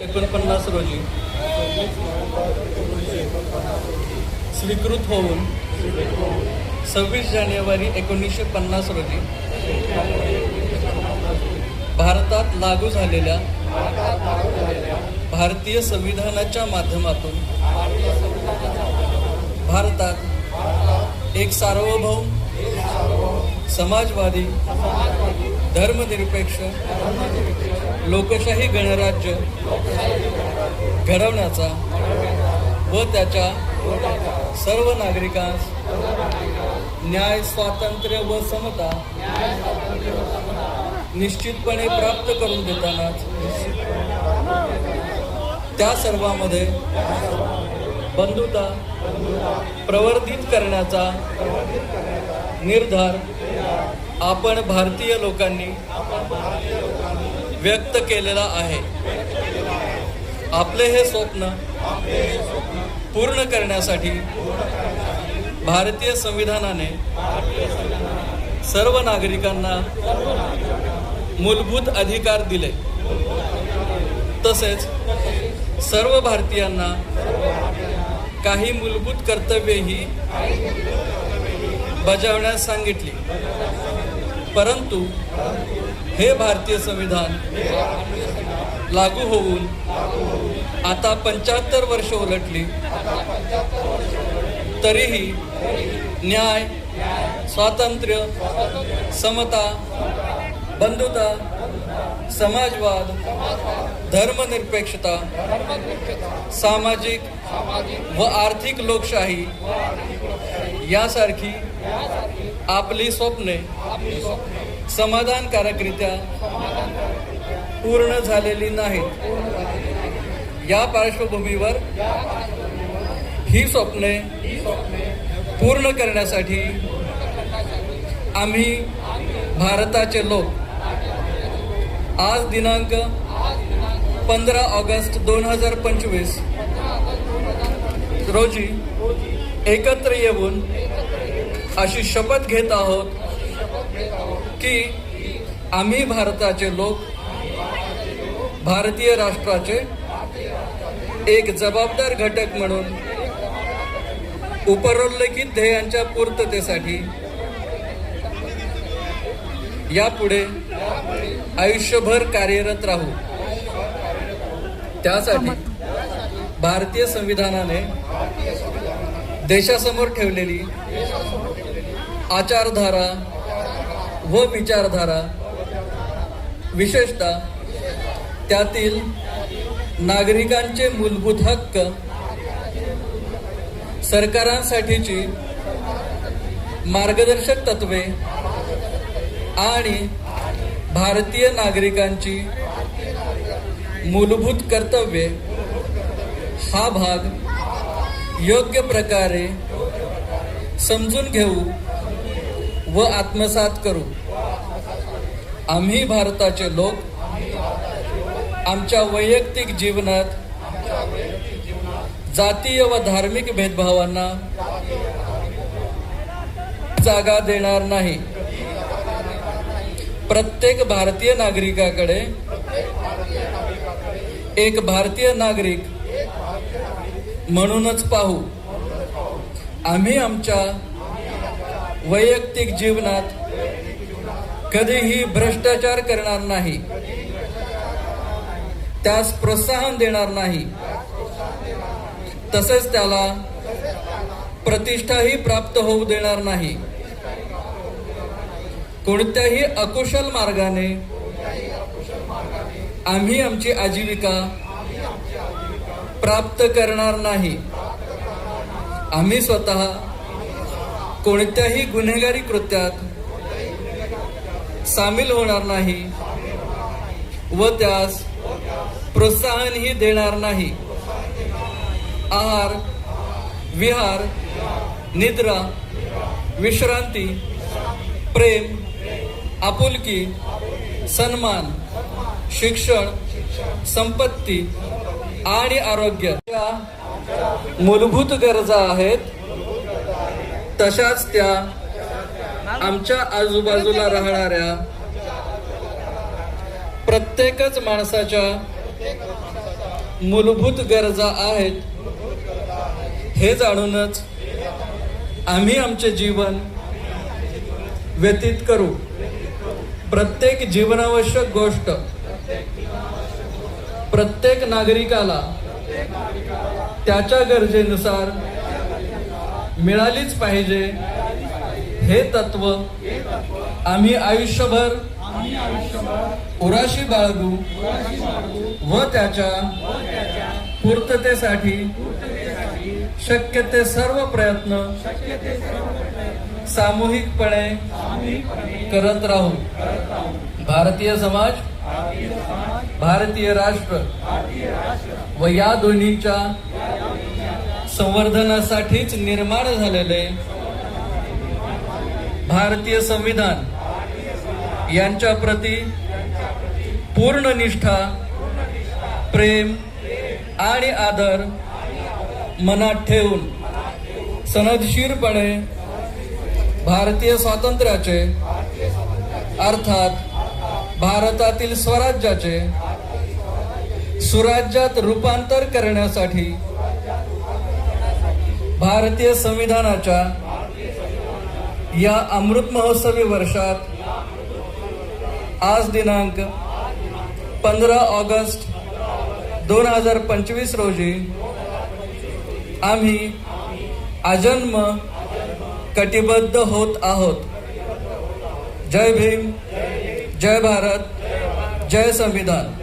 49 रोजी स्वीकृत होऊन 26 जानेवारी 1950 रोजी भारतात लागू झालेल्या भारतीय संविधानाच्या माध्यमातून भारतात एक सार्वभौम समाजवादी धर्मनिरपेक्ष लोकशाही गणराज्य घडवण्याचा व त्याच्या सर्व नागरिकांस न्याय, स्वातंत्र्य व समता निश्चितपणे प्राप्त करून देतानाच त्या सर्वांमध्ये बंधुता प्रवर्धित करण्याचा निर्धार आपण भारतीय लोकांनी व्यक्त केलेला आहे. आपले हे स्वप्न पूर्ण करण्यासाठी भारतीय संविधानाने सर्व नागरिकांना मूलभूत अधिकार दिले. तसेच सर्व भारतीयांना काही मूलभूत कर्तव्येही बजावण्यास सांगितली. परंतु हे भारतीय संविधान लागू होऊन आता 75 वर्ष उलटली तरीही न्याय, स्वातंत्र्य, समता, बंधुता, समाजवाद, धर्मनिरपेक्षता, सामाजिक व आर्थिक लोकशाही यासारखी आपली स्वप्ने समाधानकारकरित्या पूर्ण झालेली नाहीत. या पार्श्वभूमीवर ही स्वप्ने पूर्ण करण्यासाठी आम्ही भारताचे लोक आज दिनांक 15 ऑगस्ट 2025 रोजी एकत्र येऊन अशी शपथ घेत आहोत की आम्ही भारताचे लोक भारतीय राष्ट्राचे एक जबाबदार घटक म्हणून उपरोल्लेखित ध्येयांच्या पूर्ततेसाठी यापुढे आयुष्यभर कार्यरत राहू. त्यासाठी भारतीय संविधानाने देशासमोर ठेवलेली आचारधारा व विचारधारा, विशेषतः त्यातील नागरिकांचे मूलभूत हक्क, सरकारांसाठीची मार्गदर्शक तत्वे आणि भारतीय नागरिकांची मूलभूत कर्तव्ये हा भाग योग्य प्रकारे समजून घेऊ व आत्मसात करू. आम्ही भारताचे लोक आमच्या वैयक्तिक जीवनात जातीय व धार्मिक भेदभावांना जागा देणार नाही. प्रत्येक भारतीय नागरिकाकडे एक भारतीय नागरिक म्हणूनच पाहू. आम्ही आमच्या वैयक्तिक जीवनात कधीही भ्रष्टाचार करणार नाही, त्यास प्रोत्साहन देणार नाही, तसेच त्याला प्रतिष्ठाही प्राप्त होऊ देणार नाही. कोणत्याही अकुशल मार्गाने आम्ही आमची आजीविका प्राप्त करणार नाही. आम्ही स्वतः कोणत्याही गुन्हेगारी कृत्यात सामील होणार नाही व त्यास प्रोत्साहनही देणार नाही. आहार, विहार, निद्रा, विश्रांती, प्रेम, आपुलकी, सन्मान, शिक्षण, संपत्ती आणि आरोग्य या मूलभूत गरजा आहेत. तशाच त्या आमच्या आजूबाजूला राहणाऱ्या प्रत्येकच माणसाच्या मूलभूत गरजा आहेत हे जाणूनच आम्ही आमचे जीवन व्यतीत करू. प्रत्येक जीवनावश्यक गोष्ट प्रत्येक नागरिकाला त्याच्या गरजेनुसार मिळालीच पाहिजे हे तत्व आम्ही आयुष्यभर उराशी बाळगू व त्याच्या पूर्ततेसाठी शक्य ते सर्व प्रयत्न सामूहिकपणे करत राहू. भारतीय समाज, भारतीय राष्ट्र व या दोन्हीच्या संवर्धनासाठीच निर्माण झालेले भारतीय संविधान यांच्या प्रती पूर्ण निष्ठा, प्रेम आणि आदर मनात ठेवून सनदशीरपणे भारतीय स्वातंत्र्याचे अर्थात भारतातील स्वराज्याचे सुराज्यात रूपांतर करण्यासाठी भारतीय संविधानाच्या या अमृत महोत्सवी वर्षात आज दिनांक 15 ऑगस्ट 2025 रोजी आम्ही आजन्म कटिबद्ध होत आहोत. जय भीम, जय भारत, जय संविधान.